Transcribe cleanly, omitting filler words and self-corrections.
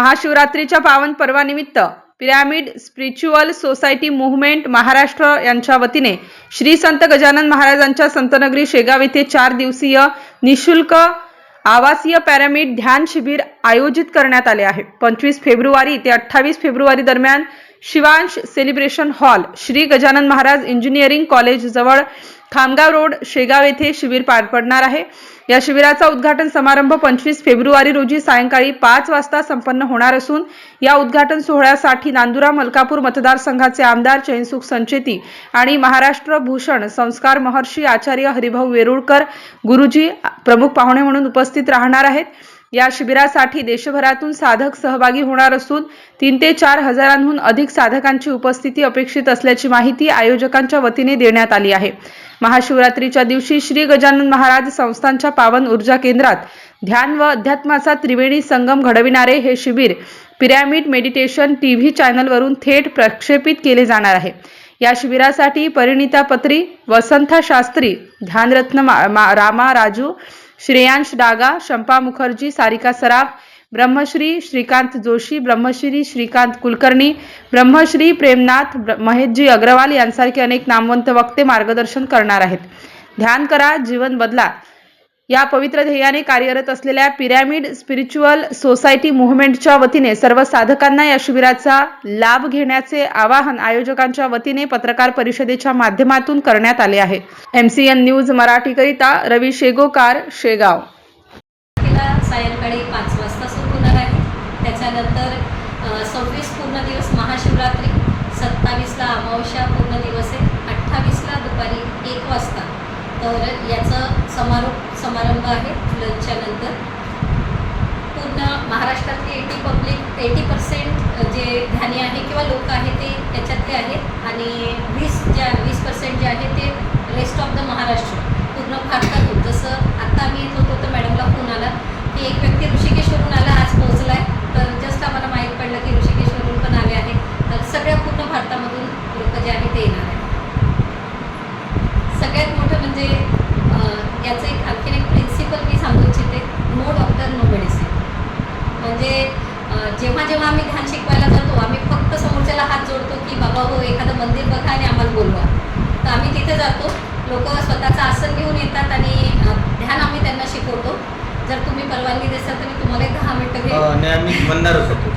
महाशिवरात्रीच्या पावन पर्वानिमित्त pyramid spiritual society movement Maharashtra यांच्या वतीने श्री संत गजानन महाराजांच्या संतनगरी शेगाव येथे 4 दिवसीय निशुल्क आवासीय पिरॅमिड ध्यान शिबिर आयोजित करण्यात आले आहे। 25 फेब्रुवारी ते 28 फेब्रुवारी दरम्यान Shivansh celebration hall, Shri Gajanan Maharaj engineering college जवळ खामगाव रोड, शेगाव येथे शिबिर पार पडणार आहे। या शिबिराचा उद्घाटन समारंभ 25 फेब्रुवारी रोजी सायंकाळी 5 वाजता संपन्न होणार असून या उद्घाटन सोहळ्यासाठी नांदुरा मलकापूर मतदारसंघाचे आमदार चैनसुख संचेती आणि महाराष्ट्र भूषण संस्कार महर्षी आचार्य हरिभाऊ वेरुळकर गुरुजी प्रमुख पाहुणे म्हणून उपस्थित राहणार आहेत। या शिबिरासाठी देशभरातून साधक सहभागी होणार असून 3 ते 4 हजारांहून अधिक साधकांची उपस्थिती अपेक्षित असल्याची माहिती आयोजकांच्या वतीने देण्यात आली आहे। महाशिवरात्रीच्या दिवशी श्री गजानन महाराज संस्थानच्या पावन ऊर्जा केंद्रात ध्यान व अध्यात्माचा त्रिवेणी संगम घडविणारे हे शिबिर पिरॅमिड मेडिटेशन टीव्ही चॅनलवरून थेट प्रक्षेपित केले जाणार आहे। या शिबिरासाठी परिणिता पत्री, वसंता शास्त्री, ध्यानरत्न रामा राजू, श्रेयांश डागा, शंपा मुखर्जी, सारिका सराफ, ब्रह्मश्री श्रीकांत जोशी, ब्रह्मश्री श्रीकांत कुलकर्णी, ब्रह्मश्री प्रेमनाथ, महेशजी अग्रवाल यांसारखे अनेक नामवंत वक्ते मार्गदर्शन करणार आहेत। ध्यान करा, जीवन बदला या पवित्र ध्येयाने कार्यरत असलेल्या पिरॅमिड स्पिरिच्युअल सोसायटी मूव्हमेंटच्या वतीने सर्व साधकांना या शिबिराचा लाभ घेण्याचे आवाहन आयोजकांच्या वतीने पत्रकार परिषदेच्या माध्यमातून करण्यात आले आहे। MCN न्यूज मराठीकरिता रवी शेगोकार, शेगाव। सायंकाळी 5 वाजता सुरू होणार आहे। त्याच्यानंतर 26 पूर्ण दिवस महाशिवरात्री, 27ला अमावस्या पूर्ण दिवस आहे, 28ला दुपारी 1 वाजता तर याचं समारंभ आहे। लंचच्या नंतर पूर्ण महाराष्ट्रातले 80% जे ध्यानी आहे किंवा लोक आहे ते त्याच्यातले आहेत आणि 20% जे आहे ते रेस्ट ऑफ द महाराष्ट्र पूर्ण भारतातून। जसं आता आम्ही इथं होतो तर मॅडमला फोन आला की एक व्यक्ती ऋषिकेशवरून आला, आज पोहोचला आहे, तर जस्ट आम्हाला माहीत पडलं की ऋषिकेशवरून पण आले आहे। तर सगळ्या पूर्ण भारतामधून लोक जे आहे ते येणार आहे। सगळ्यात मोठं म्हणजे याचं एक आणखीन एक प्रिन्सिपल मी सांगू इच्छिते, नो डॉक्टर नो मेडिसिन। म्हणजे जेव्हा जेव्हा आम्ही ध्यान शिकवायला जातो आम्ही फक्त समोरच्याला हात जोडतो की बाबा हो एखादं मंदिर बघा आणि आम्हाला बोलवा, तर आम्ही तिथे जातो, लोक स्वतःचं आसन घेऊन येतात आणि ध्यान आम्ही त्यांना शिकवतो। जर तुम्ही परवानगी देसाल तर मी तुम्हाला 10 मिनिटं आम्ही म्हणणारच होतो।